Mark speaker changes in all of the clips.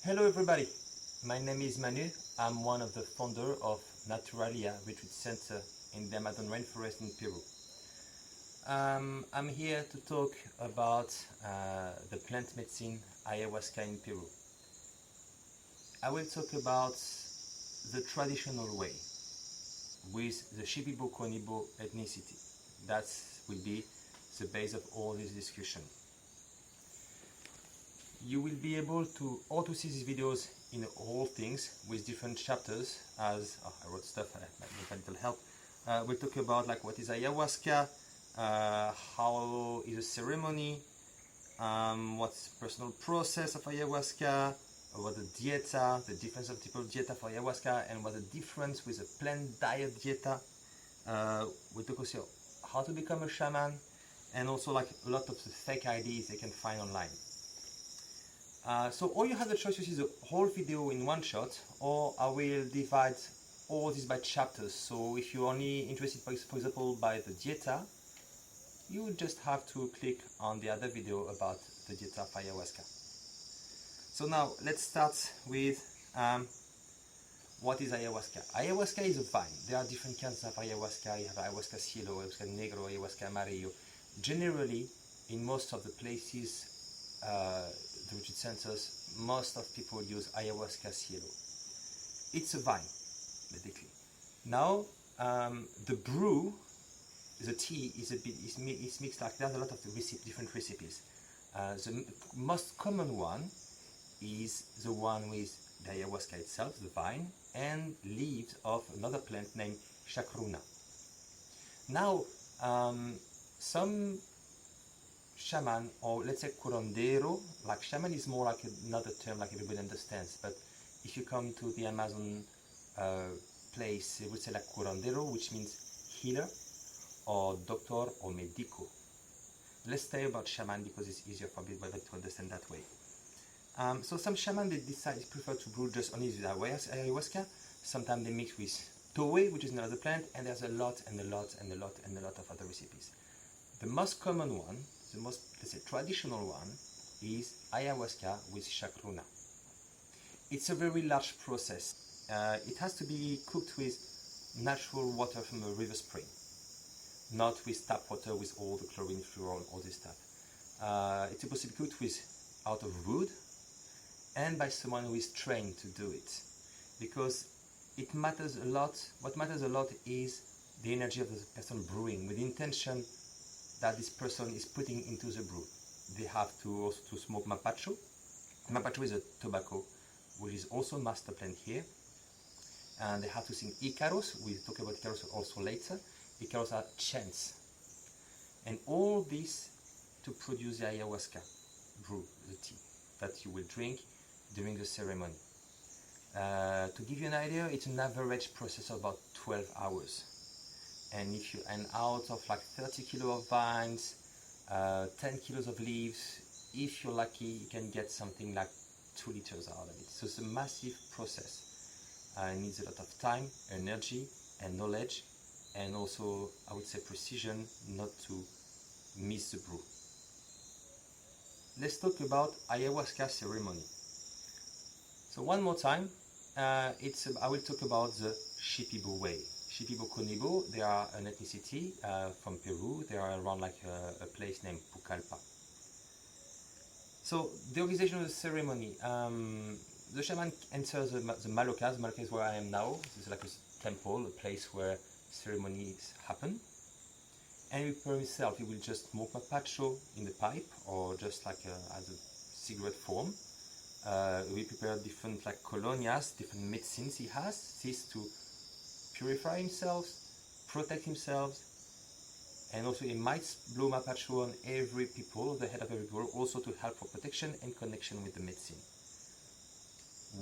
Speaker 1: Hello everybody, my name is Manu. I'm one of the founders of Naturalia Retreat Center in the Amazon rainforest in Peru. I'm here to talk about the plant medicine Ayahuasca in Peru. I will talk about the traditional way with the Shipibo Konibo ethnicity. That will be the base of all this discussion. You will be able to also see these videos in all things with different chapters as I wrote stuff, I might need a little help. We'll talk about like what is ayahuasca, how is a ceremony, what's the personal process of ayahuasca, what the dieta, the difference of typical dieta for ayahuasca, and what the difference with a plant diet dieta. We'll talk also how to become a shaman, and also like a lot of the fake IDs they can find online. So or you have the choice to see the whole video in one shot, or I will divide all this by chapters. So if you're only interested, for example, by the dieta, you will just have to click on the other video about the dieta of ayahuasca. So now let's start with what is ayahuasca. Ayahuasca is a vine. There are different kinds of ayahuasca. You have ayahuasca cielo, ayahuasca negro, ayahuasca amarillo. Generally, in most of the places, the retreat centers, most of people use ayahuasca cielo. It's a vine, basically. Now, the brew, the tea is mixed like there's a lot of different recipes. The most common one is the one with the ayahuasca itself, the vine, and leaves of another plant named chacruna. Now, some shaman, or let's say curandero, like shaman is more like another term like everybody understands, but if you come to the Amazon place, they would say like curandero, which means healer, or doctor, or medico. Let's stay about shaman because it's easier for people to understand that way. So some shaman, they prefer to brew just only with ayahuasca. Sometimes they mix with towe, which is another plant, and there's a lot and a lot and a lot and a lot of other recipes. The most common one, the most, let's say, traditional one, is ayahuasca with chacruna. It's a very large process. It has to be cooked with natural water from a river spring, not with tap water with all the chlorine, fluorine, all this stuff. It's supposed to be cooked with out of wood and by someone who is trained to do it, because it matters a lot. What matters a lot is the energy of the person brewing, with the intention that this person is putting into the brew. They have to also to smoke mapacho. Mapacho is a tobacco, which is also master plant here. And they have to sing Icaros. We'll talk about Icaros also later. Icaros are chants. And all this to produce the ayahuasca brew, the tea that you will drink during the ceremony. To give you an idea, it's an average process of about 12 hours. And out of like 30 kilos of vines, 10 kilos of leaves, if you're lucky, you can get something like 2 liters out of it. So it's a massive process. It needs a lot of time, energy, and knowledge, and also, I would say, precision, not to miss the brew. Let's talk about ayahuasca ceremony. So one more time, I will talk about the Shipibo way. Shipibo Konibo, they are an ethnicity from Peru. They are around like a place named Pucallpa. So the organization of the ceremony, the shaman enters the Maloca. The Maloca is where I am now. This is like a temple, a place where ceremonies happen. And he prepare himself. He will just smoke mapacho in the pipe, or just like as a cigarette form. We prepare different like colonias, different medicines he has. This to purify himself, protect himself, and also he might blow mapacho on every people, the head of every people, also to help for protection and connection with the medicine.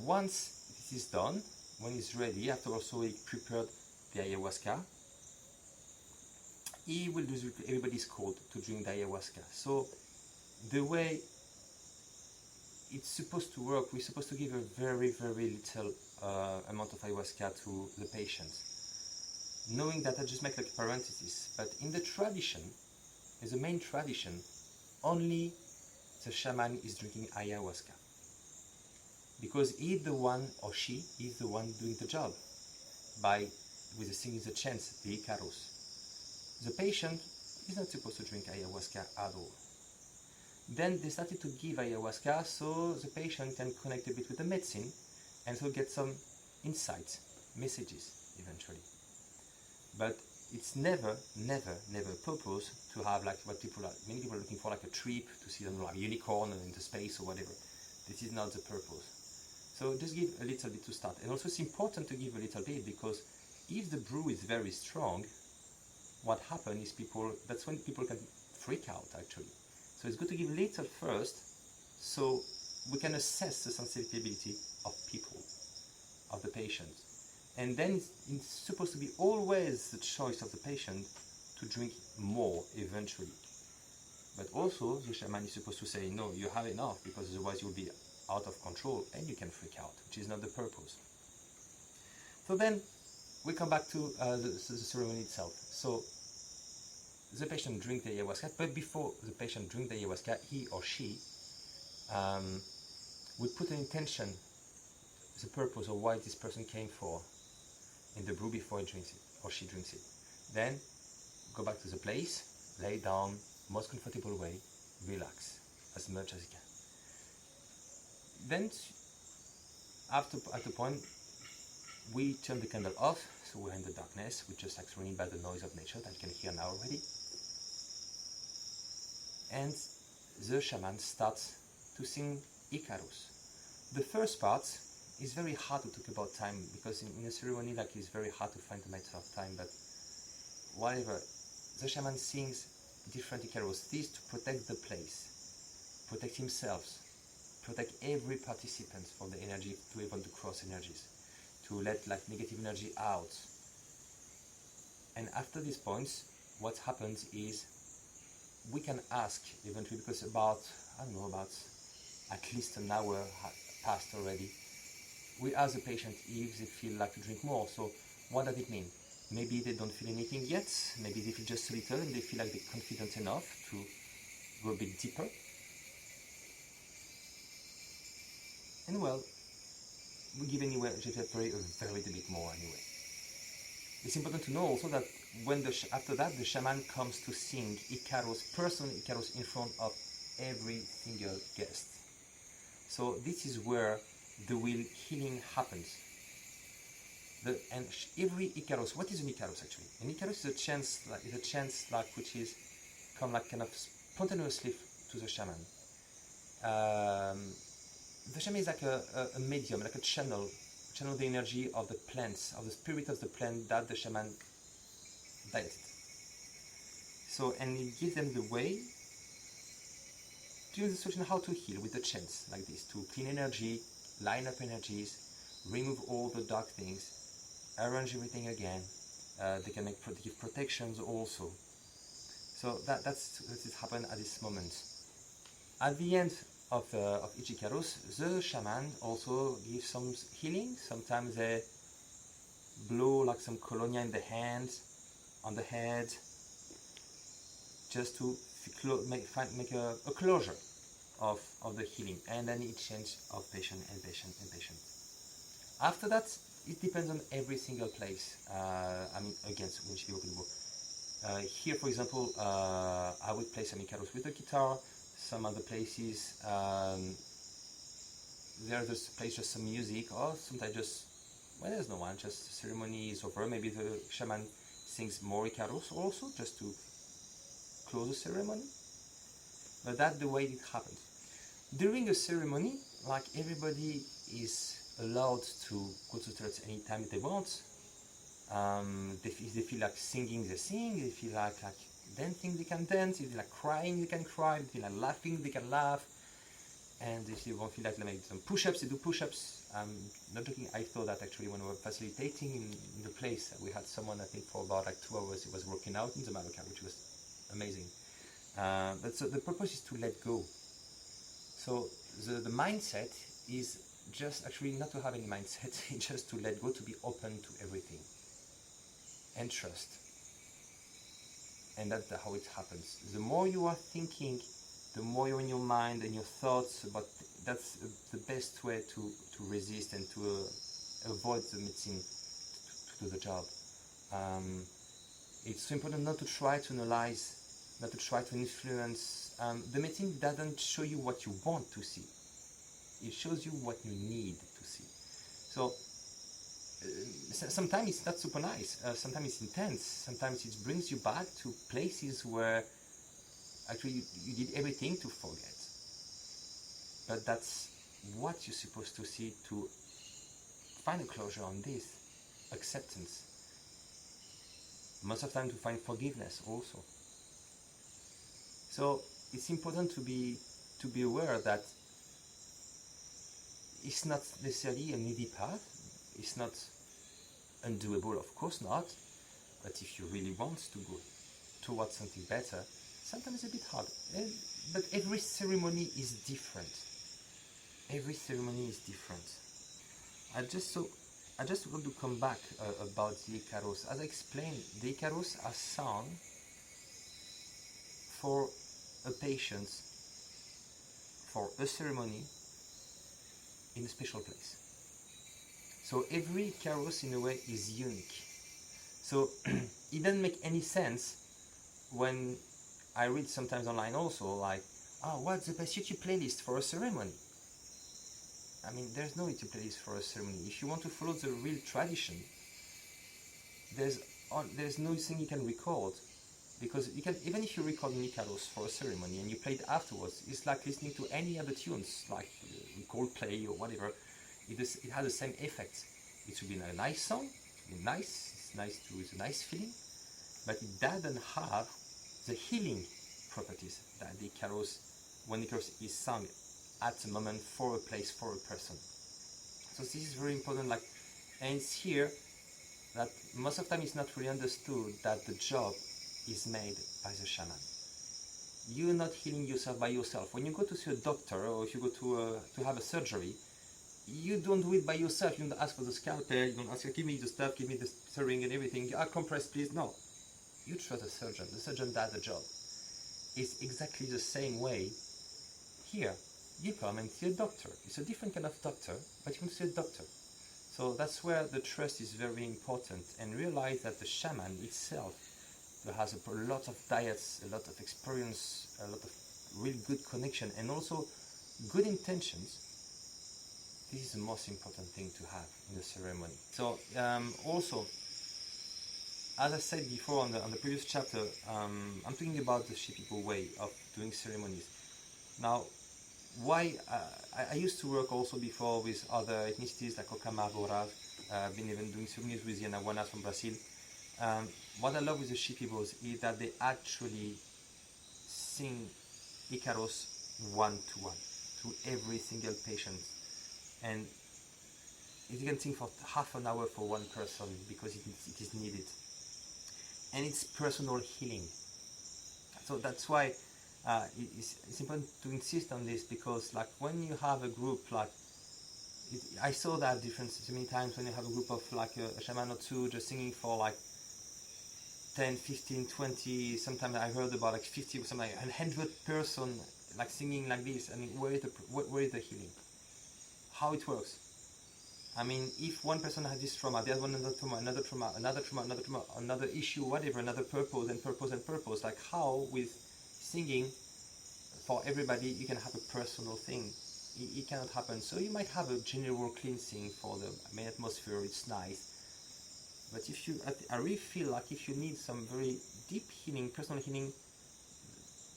Speaker 1: Once this is done, when it's ready, after also he prepared the ayahuasca, he will do everybody's called to drink the ayahuasca. So the way it's supposed to work, we're supposed to give a very, very little amount of ayahuasca to the patient. Knowing that, I just make like a parenthesis, but in the tradition, as a main tradition, only the shaman is drinking ayahuasca. because he's the one, or she is the one doing the job by with the thing is a chance, the Icarus. The patient is not supposed to drink ayahuasca at all. Then they started to give ayahuasca so the patient can connect a bit with the medicine and so get some insights, messages eventually. But it's never purpose to have like what people are, many people are looking for, like a trip to see them like a unicorn into space or whatever. This is not the purpose. So just give a little bit to start. And also it's important to give a little bit because if the brew is very strong, what happens is that's when people can freak out actually. So it's good to give little first so we can assess the sensitivity of people, of the patient. And then it's supposed to be always the choice of the patient to drink more eventually. But also the shaman is supposed to say, no, you have enough, because otherwise you'll be out of control and you can freak out, which is not the purpose. So then we come back to the ceremony itself. So the patient drink the ayahuasca, but before the patient drink the ayahuasca, he or she would put an intention, the purpose of why this person came for in the brew before he drinks it or she drinks it. Then go back to the place, lay down, most comfortable way, relax as much as you can. Then at the point we turn the candle off, so we're in the darkness, we're just like surrounded by the noise of nature that you can hear now already. And the shaman starts to sing Icarus. The first part is very hard to talk about time because in a ceremony like it's very hard to find the matter of time, but whatever. The shaman sings different Icarus, this to protect the place, protect himself, protect every participant from the energy, to able to cross energies, to let like negative energy out. And after these points, what happens is we can ask eventually, because about at least an hour passed already, we ask the patient if they feel like to drink more. So what does it mean? Maybe they don't feel anything yet, maybe they feel just a little and they feel like they're confident enough to go a bit deeper. And well, we give anyway a very little bit more anyway. It's important to know also that when after that the shaman comes to sing Icarus, personal Icarus, in front of every single guest. So this is where the real healing happens. Every Icarus, what is an Icarus actually? An Icarus is a chance which is come like kind of spontaneously to the shaman. The shaman is like a medium, like a channel the energy of the plants, of the spirit of the plant that the shaman dieted. So, and it gives them the way to use the solution how to heal with the chants like this, to clean energy, line up energies, remove all the dark things, arrange everything again. They can give protections also. So that's happened at this moment. At the end of each Icarus, the shaman also gives some healing. Sometimes they blow like some colonia in the hands, on the head, just to make a closure of the healing, and then it changes of patient and patient and patient. After that, it depends on every single place. Against which people can go. Here, for example, I would play some Icarus with a guitar. Some other places, there's this place just some music, or sometimes just, well, there's no one, just the ceremony is over. Maybe the shaman sings more Icarus also, just to close the ceremony. But that's the way it happens. During a ceremony, like everybody is allowed to go to the church anytime they want. If they feel like singing, they sing. They feel like dancing, they can dance. If they like crying, they can cry. If they feel like laughing, they can laugh. And if you feel like make some push-ups, they do push-ups. Not joking, I thought that actually when we were facilitating in the place, we had someone, I think, for about like 2 hours, he was working out in the Maloka, which was amazing. But so the purpose is to let go. So the mindset is just actually not to have any mindset, it's just to let go, to be open to everything and trust. And that's how it happens. The more you are thinking the more you're in your mind and your thoughts, but that's the best way to resist and to avoid the medicine to do the job. It's so important not to try to analyze, not to try to influence. The medicine doesn't show you what you want to see. It shows you what you need to see. So sometimes it's not super nice. Sometimes it's intense. Sometimes it brings you back to places where actually you did everything to forget. But that's what you're supposed to see to find a closure on this. Acceptance. Most of the time to find forgiveness also. So it's important to be aware that it's not necessarily an easy path. It's not undoable, of course not. But if you really want to go towards something better, sometimes it's a bit hard. But every ceremony is different. Every ceremony is different. I just want to come back about the Icaros. As I explained, the Icaros are sung for a patient, for a ceremony, in a special place. So every Icaros in a way is unique. So it doesn't make any sense when I read sometimes online also like, what's the best YouTube playlist for a ceremony? I mean, there's no YouTube playlist for a ceremony. If you want to follow the real tradition, there's no thing you can record, because you can, even if you record an Icaros for a ceremony and you play it afterwards, it's like listening to any other tunes, like Coldplay or whatever. It has the same effect. It should be a nice song, it should be nice, it's a nice feeling, but it doesn't have the healing properties that the Icaros, when Icaros is sung at the moment for a place, for a person. So this is very important, and it's here that most of the time it's not really understood that the job is made by the shaman. You're not healing yourself by yourself. When you go to see a doctor, or if you go to have a surgery, you don't do it by yourself. You don't ask for the scalpel, you don't ask, give me the stuff, give me the syringe and everything, compress please. No, you trust the surgeon does the job. It's exactly the same way here. You come and see a doctor. It's a different kind of doctor, but you can see a doctor. So that's where the trust is very important, and realize that the shaman itself has a lot of diets, a lot of experience, a lot of really good connection, and also good intentions. This is the most important thing to have in a ceremony. So also, as I said before on the previous chapter, I'm talking about the Shipibo way of doing ceremonies. Now, why I used to work also before with other ethnicities like Okama, Boras. I've been even doing ceremonies with the Anahuanas from Brazil. What I love with the Shipibos is that they actually sing Icaros one-to-one to every single patient, and you can sing for half an hour for one person because it is needed, and it's personal healing. So that's why it's important to insist on this, because when you have a group I saw that difference so many times when you have a group of a shaman or two just singing for 10, 15, 20, sometimes I heard about 50 or something, 100 person singing like this. I mean, where is the healing? How it works? I mean, if one person has this trauma, the other one another trauma, another trauma, another trauma, another trauma, another issue, whatever, another purpose and purpose and purpose, how with singing for everybody you can have a personal thing? It cannot happen. So you might have a general cleansing for the main atmosphere, it's nice. But if I really feel if you need some very deep healing, personal healing,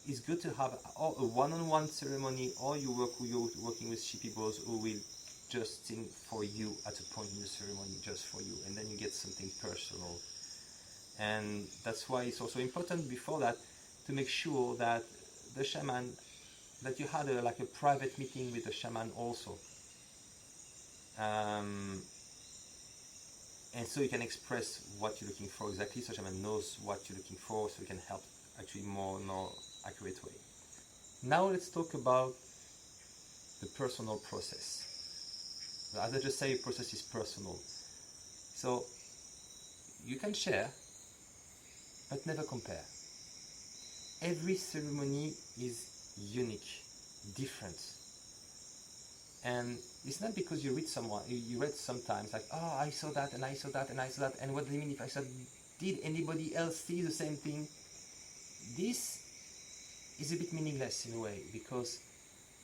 Speaker 1: it's good to have a one-on-one ceremony, or you're working with Shipibos who will just sing for you at a point in the ceremony, just for you, and then you get something personal. And that's why it's also important before that to make sure that the shaman, that you had a private meeting with the shaman also. And so you can express what you're looking for exactly, so shaman knows what you're looking for, so you can help actually more accurate way. Now let's talk about the personal process. As I just say, the process is personal. So you can share, but never compare. Every ceremony is unique, different. And it's not because you read sometimes like, oh, I saw that and I saw that and I saw that, and what do you mean if I said, did anybody else see the same thing? This is a bit meaningless in a way, because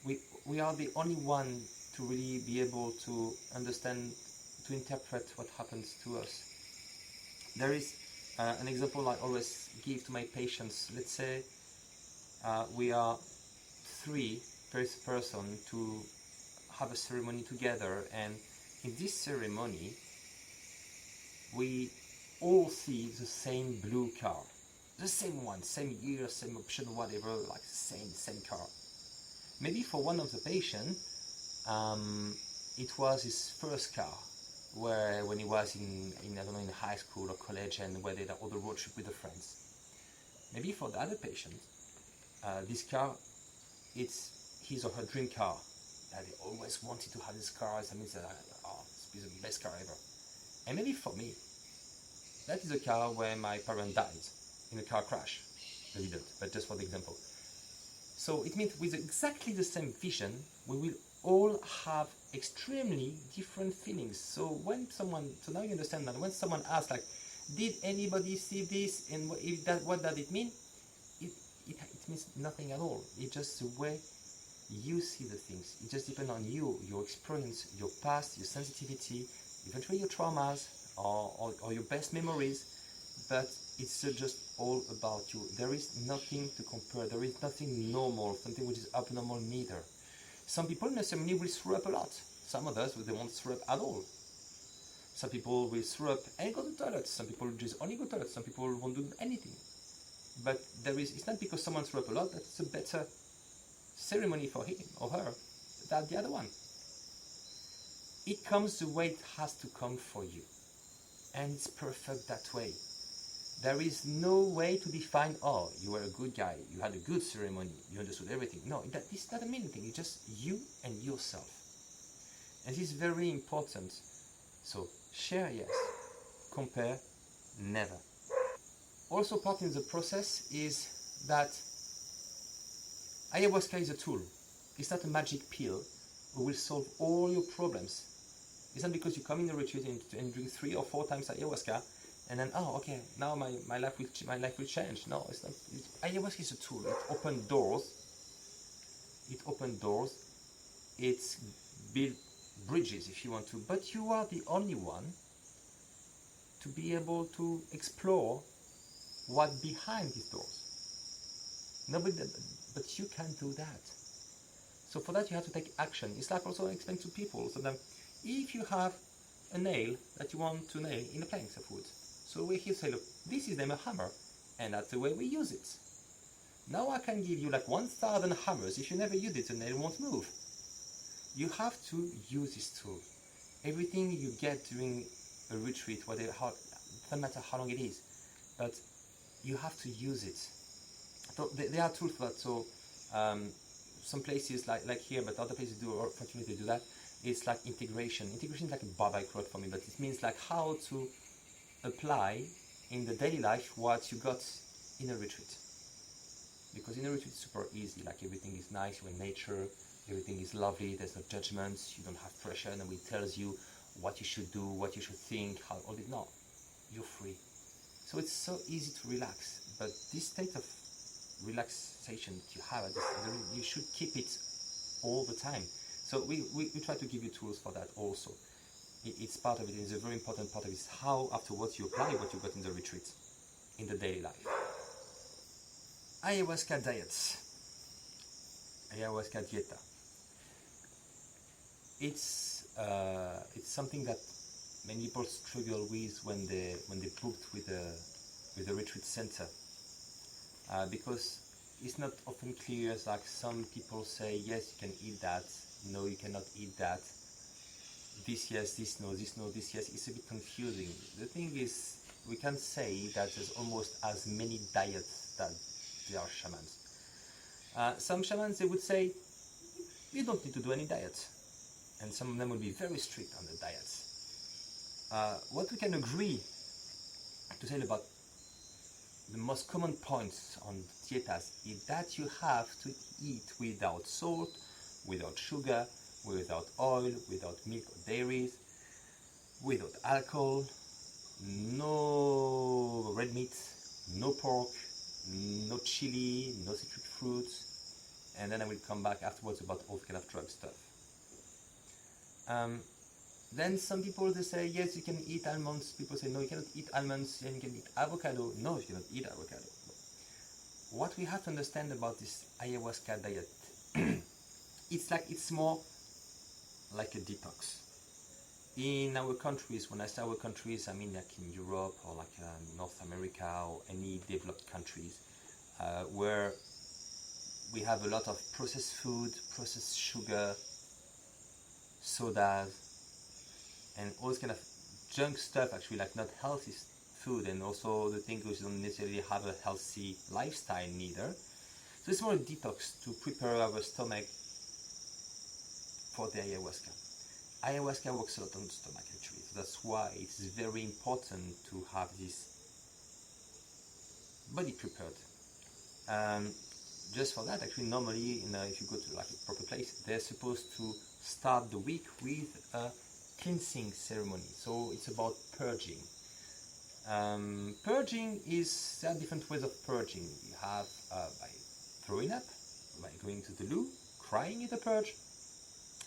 Speaker 1: we are the only one to really be able to understand, to interpret what happens to us. There is an example I always give to my patients. Let's say we are three person to have a ceremony together, and in this ceremony we all see the same blue car, the same one, same year, same option, whatever, like same car. Maybe for one of the patients, it was his first car, where when he was in I don't know, in high school or college, and where they did all the road trip with the friends. Maybe for the other patient, this car, it's his or her dream car. They always wanted to have this car. That means it's the best car ever. And maybe for me, that is a car where my parent died in a car crash. They didn't, but just for the example. So it means with exactly the same vision, we will all have extremely different feelings. So now you understand that when someone asks like, did anybody see this, and what does it mean? It means nothing at all. It's just the way you see the things. It just depends on you, your experience, your past, your sensitivity, eventually your traumas or your best memories, but it's just all about you. There is nothing to compare. There is nothing normal, something which is abnormal neither. Some people in a ceremony will throw up a lot. Some others, they won't throw up at all. Some people will throw up and go to the toilet. Some people just only go to the toilet. Some people won't do anything. But it's not because someone threw up a lot that it's a better ceremony for him or her than the other one. It comes the way it has to come for you, and it's perfect that way. There is no way to define, oh, you were a good guy, you had a good ceremony, you understood everything. No, this doesn't mean anything. It's just you and yourself, and this is very important. So share, yes. Compare, never. Also, part in the process is that ayahuasca is a tool. It's not a magic pill who will solve all your problems. It's not because you come in a retreat and drink 3 or 4 times ayahuasca and then, oh, okay, now my life will change. No, it's not. Ayahuasca is a tool. It opens doors. It builds bridges if you want to, but you are the only one to be able to explore what's behind these doors. Nobody, but you can do that. So for that you have to take action. It's like also I explain to people sometimes, if you have a nail that you want to nail in a plank of wood, so we here say, look, this is named a hammer, and that's the way we use it. Now I can give you like 1,000 hammers. If you never use it, the nail won't move. You have to use this tool. Everything you get during a retreat, doesn't matter how long it is, but you have to use it. So there are tools for that. So some places like here, but other places do, or fortunately do that. It's like integration. Integration is like a barbecue word for me, but it means like how to apply in the daily life what you got in a retreat. Because in a retreat it's super easy, like everything is nice, you're in nature, everything is lovely, there's no judgments, you don't have pressure, and nobody tells you what you should do, what you should think, how all this. No, you're free. So it's so easy to relax, but this state of relaxation that you have, you should keep it all the time. So we try to give you tools for that also. It's part of it. It's a very important part of it. Is how afterwards you apply what you got in the retreat in the daily life. Ayahuasca diets. Ayahuasca dieta. It's something that many people struggle with when they booked with the retreat center, because it's not often clear. It's like some people say, yes, you can eat that. No, you cannot eat that. This yes, this no, this no, this yes. It's a bit confusing. The thing is, we can say that there's almost as many diets that there are shamans. Some shamans, they would say, you don't need to do any diet. And some of them would be very strict on the diets. What we can agree to say about the most common points on dietas is that you have to eat without salt, without sugar, without oil, without milk or dairies, without alcohol, no red meat, no pork, no chili, no citric fruits, and then I will come back afterwards about all kind of drug stuff. Then some people they say yes, you can eat almonds. People say no, you cannot eat almonds. And you can eat avocado. No, you cannot eat avocado. What we have to understand about this ayahuasca diet, it's more like a detox. In our countries, when I say our countries, I mean like in Europe or like North America or any developed countries where we have a lot of processed food, processed sugar, sodas, and all this kind of junk stuff, actually, like not healthy food, and also the thing which don't necessarily have a healthy lifestyle neither. So it's more a detox to prepare our stomach for the ayahuasca. Ayahuasca works a lot on the stomach actually, so that's why it's very important to have this body prepared. Just for that, actually, normally, if you go to like a proper place, they're supposed to start the week with a cleansing ceremony. So it's about purging. Purging is, there are different ways of purging. You have by throwing up, by going to the loo, crying at the purge,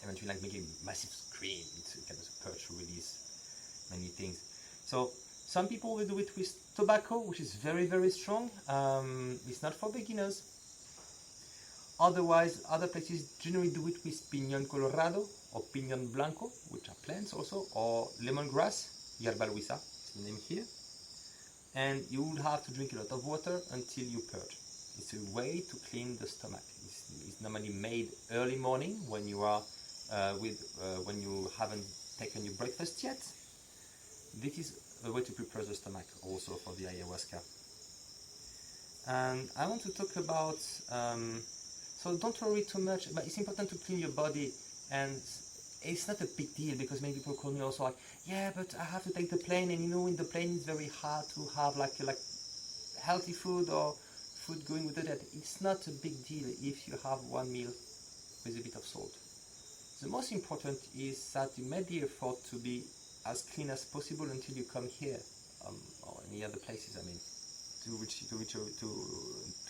Speaker 1: eventually like making a massive scream to kind of purge to release many things. So some people will do it with tobacco, which is very, very strong. It's not for beginners. Otherwise, other places generally do it with piñón colorado or piñón blanco, which are plants also, or lemongrass, hierba luisa, is the name here. And you will have to drink a lot of water until you purge. It's a way to clean the stomach. It's normally made early morning when you are when you haven't taken your breakfast yet. This is a way to prepare the stomach also for the ayahuasca. And I want to talk about so don't worry too much, but it's important to clean your body, and it's not a big deal because many people call me also like, yeah, but I have to take the plane, and in the plane it's very hard to have like healthy food or food going with it. It's not a big deal if you have one meal with a bit of salt. The most important is that you make the effort to be as clean as possible until you come here or any other places. I mean, to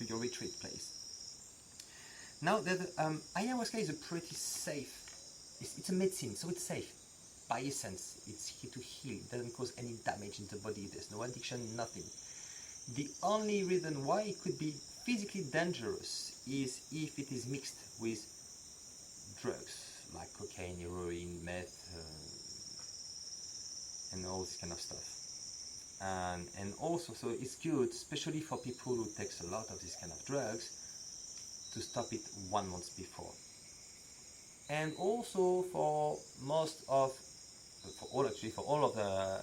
Speaker 1: your retreat place. Now, ayahuasca is a pretty safe. It's a medicine, so it's safe. By essence, it's here to heal. It doesn't cause any damage in the body. There's no addiction, nothing. The only reason why it could be physically dangerous is if it is mixed with drugs like cocaine, heroin, meth, and all this kind of stuff. And also, so it's good, especially for people who takes a lot of this kind of drugs, to stop it 1 month before. And also for all of the,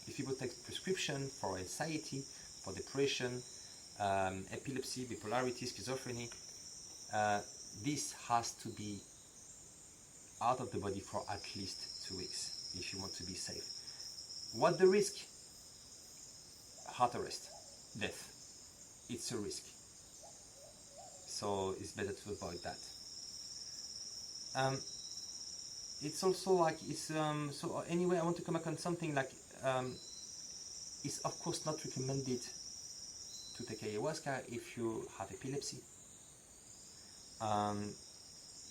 Speaker 1: if people take prescription for anxiety, for depression, epilepsy, bipolarity, schizophrenia, this has to be out of the body for at least 2 weeks if you want to be safe. What the risk? Heart arrest, death. It's a risk. So it's better to avoid that. It's also like so anyway, I want to come back on something like it's of course not recommended to take ayahuasca if you have epilepsy.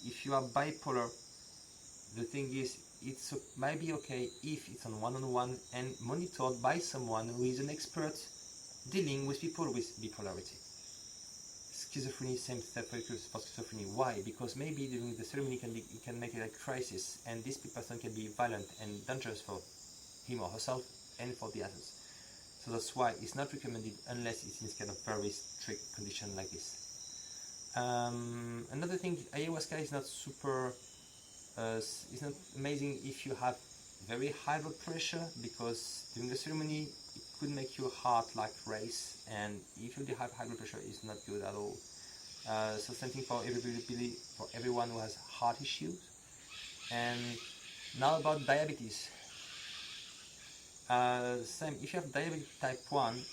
Speaker 1: If you are bipolar, the thing is might be okay if it's on one-on-one and monitored by someone who is an expert dealing with people with bipolarity. Schizophrenia, same step for schizophrenia. Why? Because maybe during the ceremony it can make it a crisis, and this person can be violent and dangerous for him or herself and for the others. So that's why it's not recommended unless it's in this kind of very strict condition like this. Another thing, ayahuasca is not super. It's not amazing if you have very high blood pressure, because during the ceremony it could make your heart like race, and if you have high blood pressure, it's not good at all. So same thing for everyone who has heart issues. And now about diabetes. Same, if you have diabetes type 1,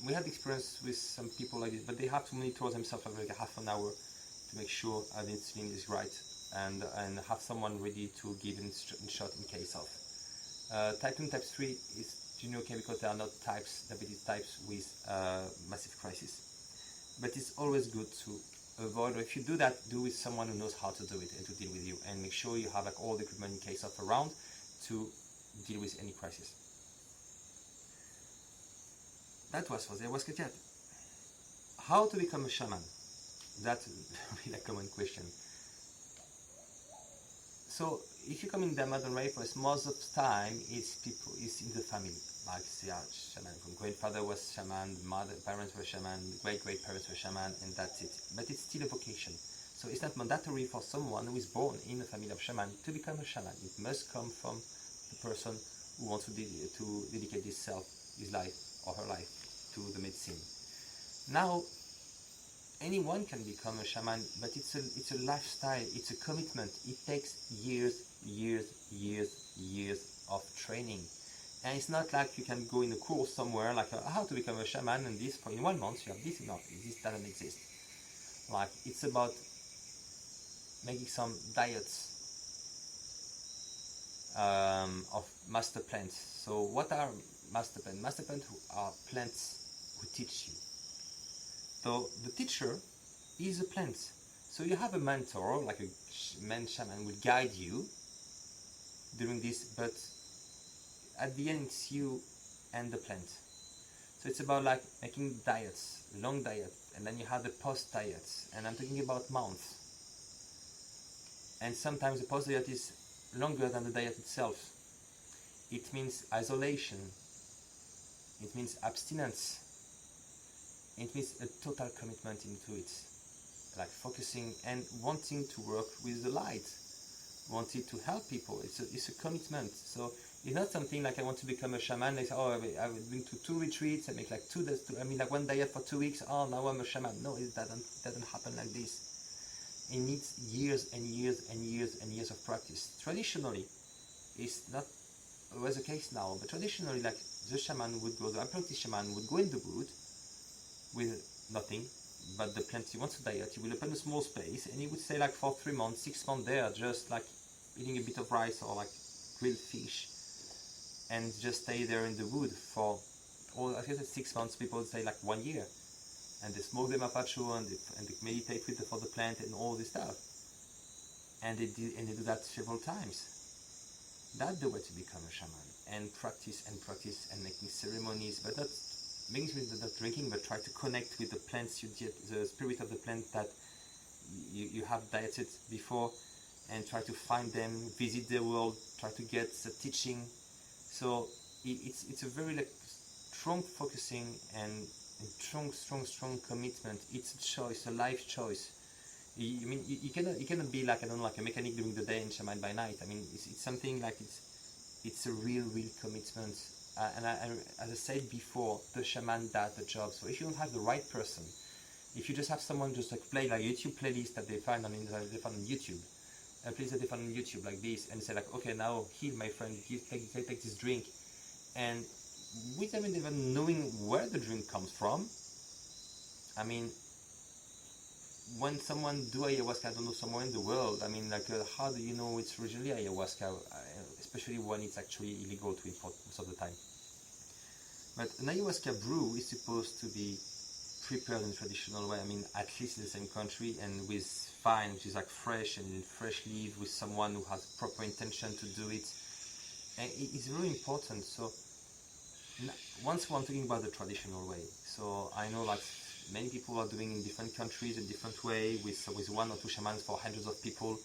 Speaker 1: we had experience with some people like this, but they have to monitor themselves for like a half an hour to make sure the insulin is right, and have someone ready to give a shot in case of. Type 2 and type 3 is okay because they are not diabetes types with massive crisis. But it's always good to avoid, or if you do that, do with someone who knows how to do it and to deal with you, and make sure you have like all the equipment in case of around to deal with any crisis. That was for the Ayahuasca chat. How to become a shaman? That's really a common question. So if you come in the modern rainforest, most of the time it's in the family. Like shaman, from grandfather was shaman, parents were shaman, great parents were shaman, and that's it. But it's still a vocation. So it's not mandatory for someone who is born in a family of shaman to become a shaman. It must come from the person who wants to dedicate his life or her life to the medicine. Now, anyone can become a shaman, but it's a lifestyle, it's a commitment. It takes years of training. And it's not like you can go in a course somewhere, like how to become a shaman, and this, for in 1 month you have this. No, this doesn't exist. Like, it's about making some diets of master plants. So what are master plants? Master plants are plants who teach you. So the teacher is a plant. So you have a mentor, like a man shaman will guide you during this, but at the end it's you and the plant. So it's about like making diets, long diet, and then you have the post diets, and I'm talking about months. And sometimes the post diet is longer than the diet itself. It means isolation. It means abstinence. It means a total commitment into it, like focusing and wanting to work with the light, wanting to help people. It's a commitment. So it's not something like I want to become a shaman. They say, oh, I've been to 2 retreats. I make like like 1 diet for 2 weeks. Oh, now I'm a shaman. No, it doesn't happen like this. It needs years and years of practice. Traditionally, it's not always the case now, but traditionally, like the apprentice shaman would go in the wood with nothing but the plant he wants to diet. He will open a small space and he would stay like for 3 months, 6 months there, just like eating a bit of rice or like grilled fish, and just stay there in the wood for I guess 6 months. People would say like 1 year, and they smoke the mapacho and they meditate for the plant and all this stuff, and they do that several times. That's the way to become a shaman, and practice and making ceremonies, but not drinking, but try to connect with the plants, the spirit of the plant that you have dieted before, and try to find them, visit the world, try to get the teaching. So it's a very like strong focusing and strong commitment. It's a choice, a life choice. You cannot be like, I don't know, like a mechanic during the day and shaman by night. I mean, it's something like it's a real commitment. As I said before, the shaman does the job. So if you don't have the right person, if you just have someone just like play like YouTube playlist that they find on YouTube, a place that they find on YouTube like this, and say like, okay, now here, my friend, take this drink, and without even knowing where the drink comes from. I mean, when someone do ayahuasca, I don't know, somewhere in the world, I mean, like, how do you know it's originally ayahuasca, especially when it's actually illegal to import most of the time? But an ayahuasca brew is supposed to be prepared in a traditional way. I mean, at least in the same country, and with vine, which is like fresh leaf, with someone who has proper intention to do it. And it's really important. So once we're talking about the traditional way, so I know like many people are doing in different countries in different way with 1 or 2 shamans for hundreds of people,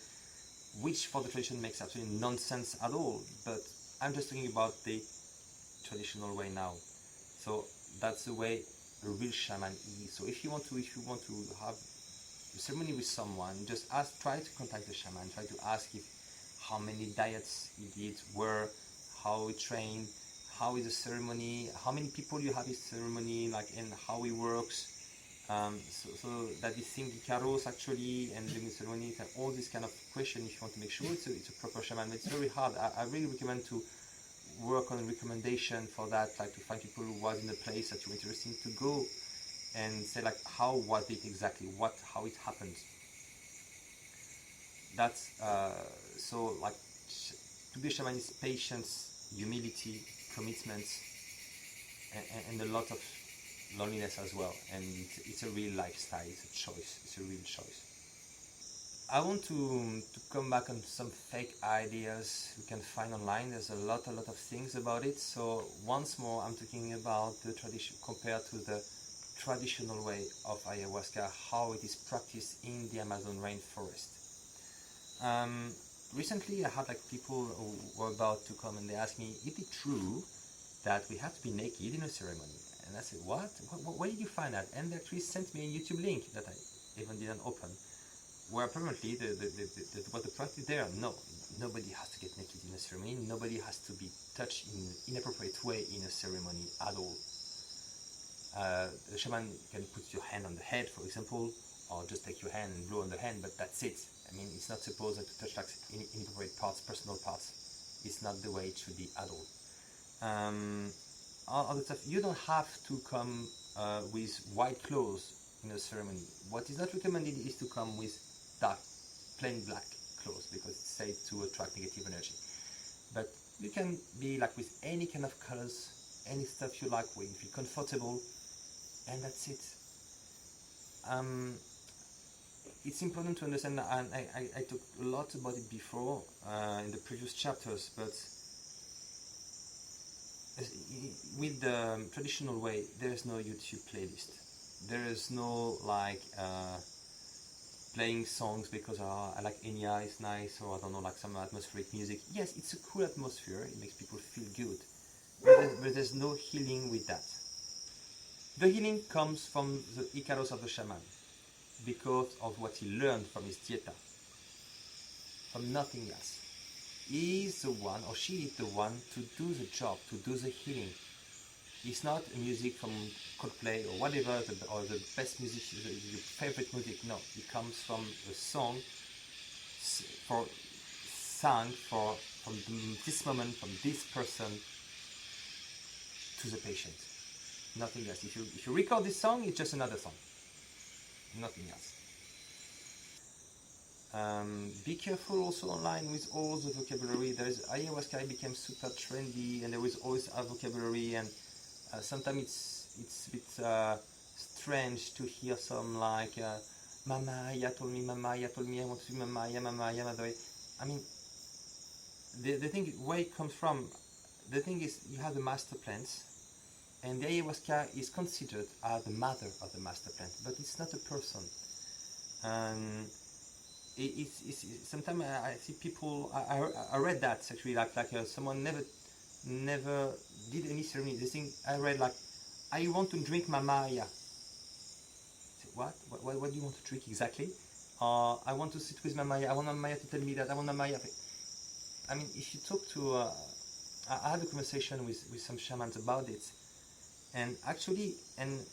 Speaker 1: which for the tradition makes absolutely nonsense at all. But I'm just talking about the traditional way now. So that's the way a real shaman is. So if you want to have a ceremony with someone, just try to contact the shaman, try to ask how many diets he did, where, how he trained, how is the ceremony, how many people you have his ceremony, like, and how he works. So that is thing Icaros actually, and during the ceremony, and all this kind of question. If you want to make sure it's a proper shaman, but it's very hard. I really recommend to work on recommendation for that, like to find people who was in a place that you're interested to go, and say like how was it exactly, how it happened. That's so like to be a shaman is patience, humility, commitment, and a lot of loneliness as well. And it's a real lifestyle. It's a choice. It's a real choice. I want to come back on some fake ideas we can find online. There's a lot of things about it. So once more, I'm talking about the tradition compared to the traditional way of ayahuasca, how it is practiced in the Amazon rainforest. Recently, I had like people who were about to come and they asked me, "Is it true that we have to be naked in a ceremony?" And I said, "What? Where did you find that?" And they actually sent me a YouTube link that I even didn't open, where apparently what the practice there, no, nobody has to get naked in a ceremony, nobody has to be touched in an inappropriate way in a ceremony at all. The shaman can put your hand on the head, for example, or just take your hand and blow on the hand, but that's it. I mean, it's not supposed to touch like inappropriate parts, personal parts. It's not the way it should be at all. All other stuff, you don't have to come with white clothes in a ceremony. What is not recommended is to come with dark, plain black clothes, because it's said to attract negative energy. But you can be like with any kind of colors, any stuff you like, where you feel comfortable, and that's it. It's important to understand, and I talked a lot about it before in the previous chapters, but with the traditional way, there is no YouTube playlist. There is no like playing songs because I like Enya, it's nice, or I don't know, like some atmospheric music. Yes, it's a cool atmosphere, it makes people feel good, but there's no healing with that. The healing comes from the Icaros of the shaman, because of what he learned from his dieta, from nothing else. He is the one, or she is the one, to do the job, to do the healing. It's not music from Coldplay or whatever, or the best music, your favorite music. No, it comes from a song sung from this moment, from this person to the patient. Nothing else. If you record this song, it's just another song. Nothing else. Be careful also online with all the vocabulary. There's ayahuasca became super trendy, and there is always a vocabulary, and sometimes it's a bit strange to hear some like Mama Ya told me, Mama Ya told me, I want to be Mama Ya, Mama Ya, Mama. I mean, the thing where it comes from, the thing is you have the master plants, and the ayahuasca is considered as the mother of the master plant, but it's not a person. It's sometimes I see people. I read that actually, like someone never did any ceremony. They think I read like, I want to drink mamaya. What? What do you want to drink exactly? I want to sit with mamaya. I want mamaya to tell me that. I want mamaya. I mean, if you talk to, I had a conversation with some shamans about it, and actually, and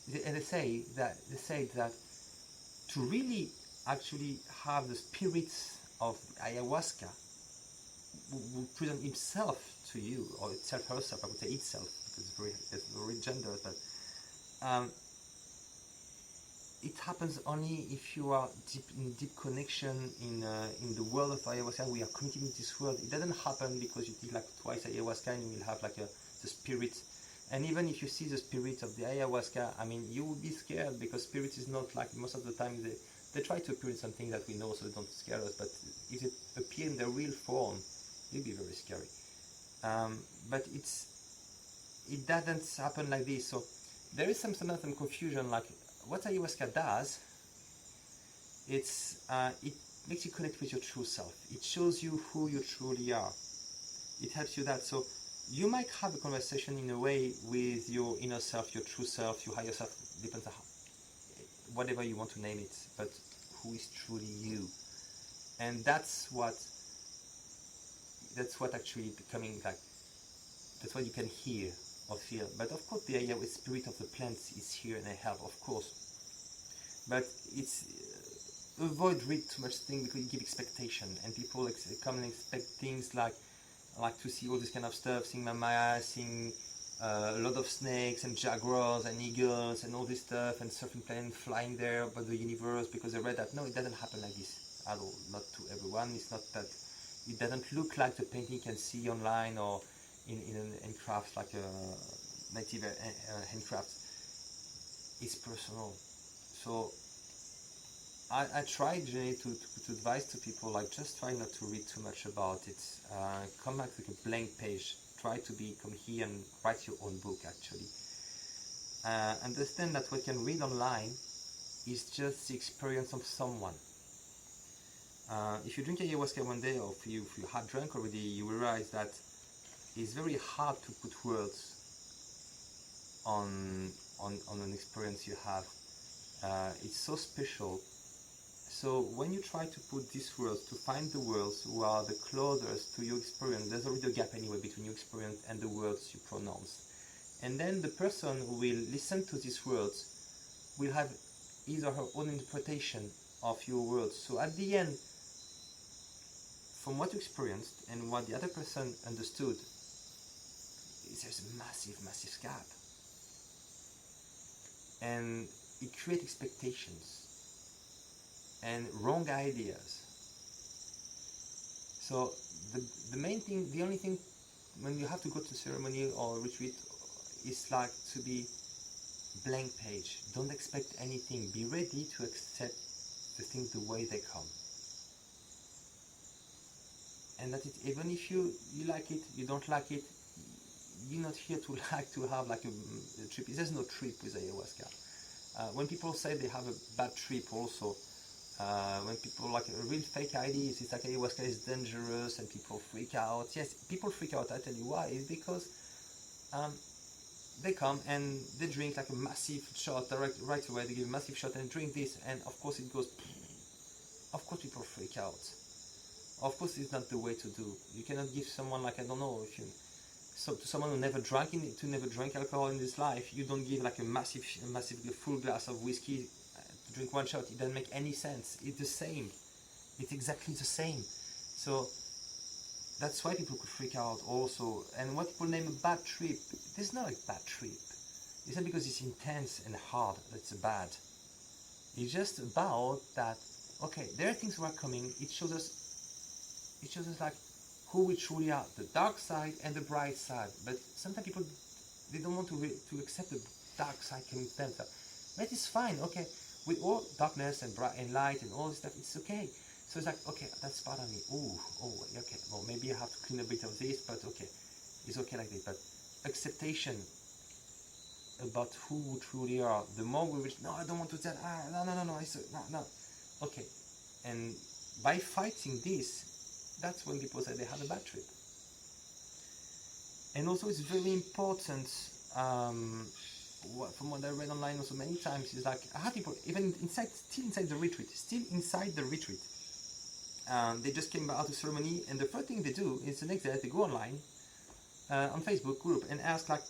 Speaker 1: they say that to really actually have the spirits of ayahuasca will present himself to you, or itself, herself, I would say itself, because it's very gendered, but it happens only if you are in deep connection in the world of ayahuasca. We are committed to this world. It doesn't happen because you take like twice ayahuasca and you will have like the spirit. And even if you see the spirit of the ayahuasca, I mean, you will be scared, because spirit is not like, most of the time they try to appear in something that we know so they don't scare us, but if it appear in their real form, it'll be very scary. But it doesn't happen like this. So there is some confusion, like what ayahuasca does, it makes you connect with your true self. It shows you who you truly are. It helps you that. So you might have a conversation in a way with your inner self, your true self, your higher self, depends on whatever you want to name it, but who is truly you. And that's what actually becoming like, that's what you can hear or feel. But of course the spirit of the plants is here and they help, of course. But it's avoid read too much thing, because you give expectation, and people come and expect things like I like to see all this kind of stuff, seeing mamaya, seeing a lot of snakes and jaguars and eagles and all this stuff, and surfing plane flying there about the universe, because I read that no, it doesn't happen like this at all. Not to everyone. It's not that. It doesn't look like the painting you can see online or in crafts like native handcrafts. It's personal. So I try generally to advise to people, like, just try not to read too much about it. Come back with a blank page. Try to come here and write your own book, actually. Understand that what you can read online is just the experience of someone. If you drink ayahuasca one day, or if you had drunk already, you will realize that it's very hard to put words on an experience you have. It's so special. So when you try to put these words, to find the words who are the closest to your experience, there's already a gap anyway between your experience and the words you pronounce. And then the person who will listen to these words will have his or her own interpretation of your words. So at the end, from what you experienced and what the other person understood, there's a massive, massive gap. And it creates expectations and wrong ideas. So the main thing, the only thing when you have to go to ceremony or retreat is like to be blank page. Don't expect anything. Be ready to accept the things the way they come. And that it, even if you like it, you don't like it, you're not here to have like a trip. There's no trip with ayahuasca. When people say they have a bad trip also, when people like a real fake ideas, it's like ayahuasca is dangerous and people freak out. Yes, people freak out. I tell you why. It's because they come and they drink like a massive shot right away. They give a massive shot and drink this, and of course it goes. Of course people freak out. Of course it's not the way to do. You cannot give someone like, I don't know, if you to someone who never drank alcohol in his life, you don't give like a massive full glass of whiskey to drink one shot. It doesn't make any sense. It's the same. It's exactly the same. So that's why people could freak out also. And what people name a bad trip, there's not a bad trip. It's not because it's intense and hard that's a bad. It's just about that, okay, there are things that are coming. It shows us like who we truly are, the dark side and the bright side. But sometimes people, they don't want to accept the dark side coming to them. But it's fine, okay. With all darkness and bright and light and all this stuff, it's okay. So it's like, okay, that's part of me. Oh, okay. Well, maybe I have to clean a bit of this, but okay, it's okay like this. But acceptation about who we truly are. The more we reach, no, I don't want to tell. No. Okay, and by fighting this, that's when people say they had a bad trip. And also it's very important, from what I read online also many times, is like I have people even still inside the retreat, they just came out of ceremony, and the first thing they do is the next day they go online on Facebook group and ask like,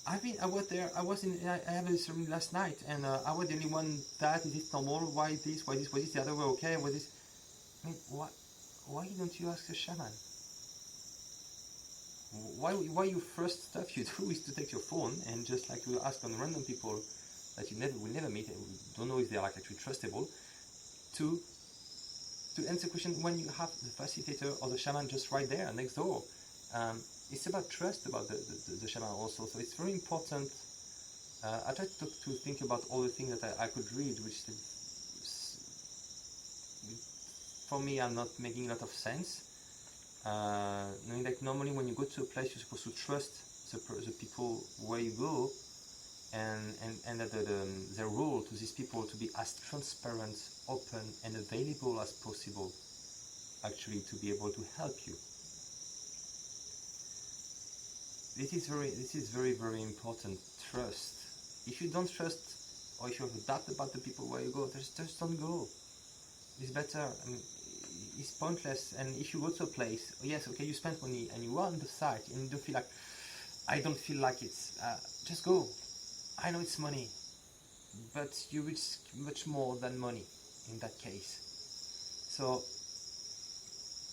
Speaker 1: I had a ceremony last night, and I was the only one that, is it normal? Why this? Was this the other way okay? Was this? I mean, why don't you ask a shaman? Why your first stuff you do is to take your phone and just like to ask on random people that you will never meet and don't know if they're like actually trustable, to answer the question when you have the facilitator or the shaman just right there next door. It's about trust about the shaman also. So it's very important. I try to think about all the things that I could read, which for me are not making a lot of sense. Knowing that normally when you go to a place, you're supposed to trust the people where you go, and that their role to these people to be as transparent, open, and available as possible, actually to be able to help you. This is very, very important. Trust. If you don't trust, or if you have a doubt about the people where you go, just don't go. It's better. I mean, it's pointless. And if you go to a place, yes, okay, you spend money and you are on the site and you don't feel like, I don't feel like it. Just go. I know it's money, but you risk much more than money in that case. So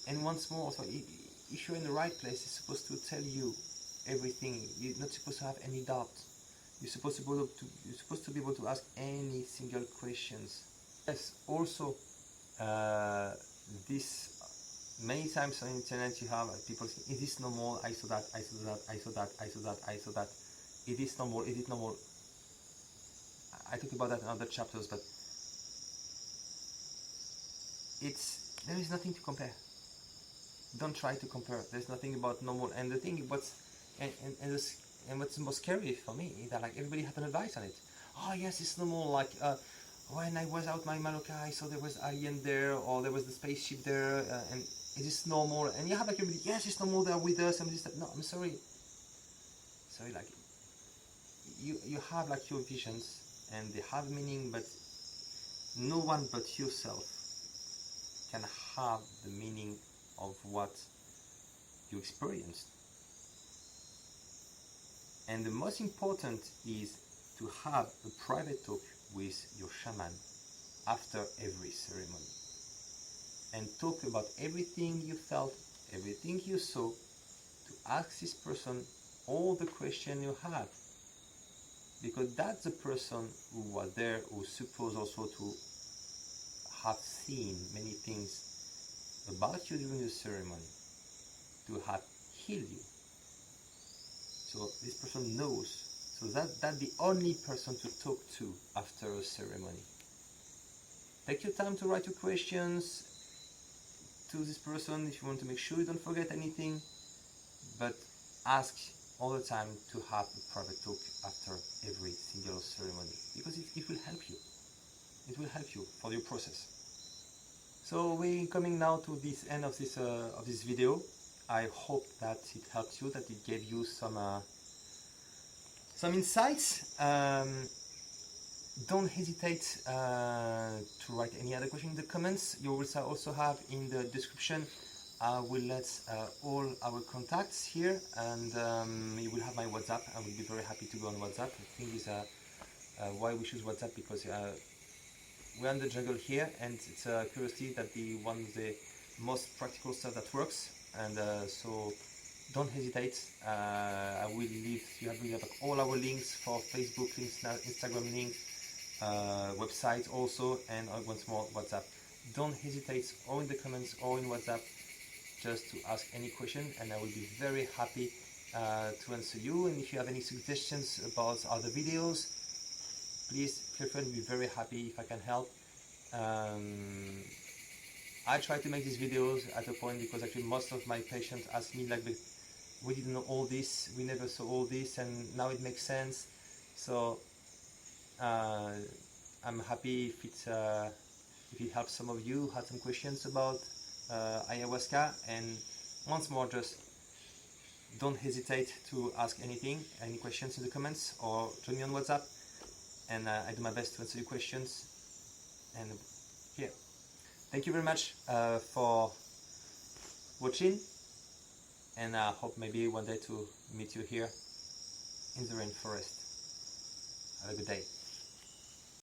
Speaker 1: And once more, also, if you're in the right place, it's supposed to tell you everything. You're not supposed to have any doubt. You're supposed to be able to ask any single questions. Yes, also, this many times on the internet you have people saying, "Is this normal? I saw that. I saw that. I saw that. I saw that. I saw that. It is normal. Is it normal?" I talk about that in other chapters, but there is nothing to compare. Don't try to compare. There's nothing about normal. And the thing and what's most scary for me is that like everybody have an advice on it. Oh yes, it's normal. Like when I was out my Maloka, I saw there was alien there, or there was the spaceship there, and is this normal? And you have like everybody, yes, it's normal. They're with us. And this, no, I'm sorry. Sorry, like you have like your visions, and they have meaning, but no one but yourself can have the meaning of what you experienced. And the most important is to have a private talk with your shaman after every ceremony and talk about everything you felt, everything you saw, to ask this person all the questions you have, because that's the person who was there, who's supposed also to have seen many things about you during the ceremony, to have healed you. So this person knows. So that's the only person to talk to after a ceremony. Take your time to write your questions to this person if you want to make sure you don't forget anything, but ask all the time to have a private talk after every single ceremony, because it will help you. It will help you for your process. So we're coming now to this end of this video. I hope that it helped you, that it gave you some insights. Don't hesitate to write any other question in the comments. You will also have in the description. I will let all our contacts here, and you will have my WhatsApp. I will be very happy to go on WhatsApp. The thing is why we choose WhatsApp, because we're in the jungle here, and it's a curiosity that the one of the most practical stuff that works. And so don't hesitate. I will leave. We have all our links for Facebook links, Instagram links, website also, and once more WhatsApp. Don't hesitate, or in the comments or in WhatsApp, just to ask any question, and I will be very happy to answer you. And if you have any suggestions about other videos, please feel free to be very happy if I can help. I try to make these videos at a point because actually most of my patients ask me like, we didn't know all this, we never saw all this, and now it makes sense. So I'm happy if it helps some of you who had some questions about ayahuasca. And once more, just don't hesitate to ask any questions in the comments, or join me on WhatsApp, and I do my best to answer your questions. And here, thank you very much for watching, and I hope maybe one day to meet you here in the rainforest. Have a good day.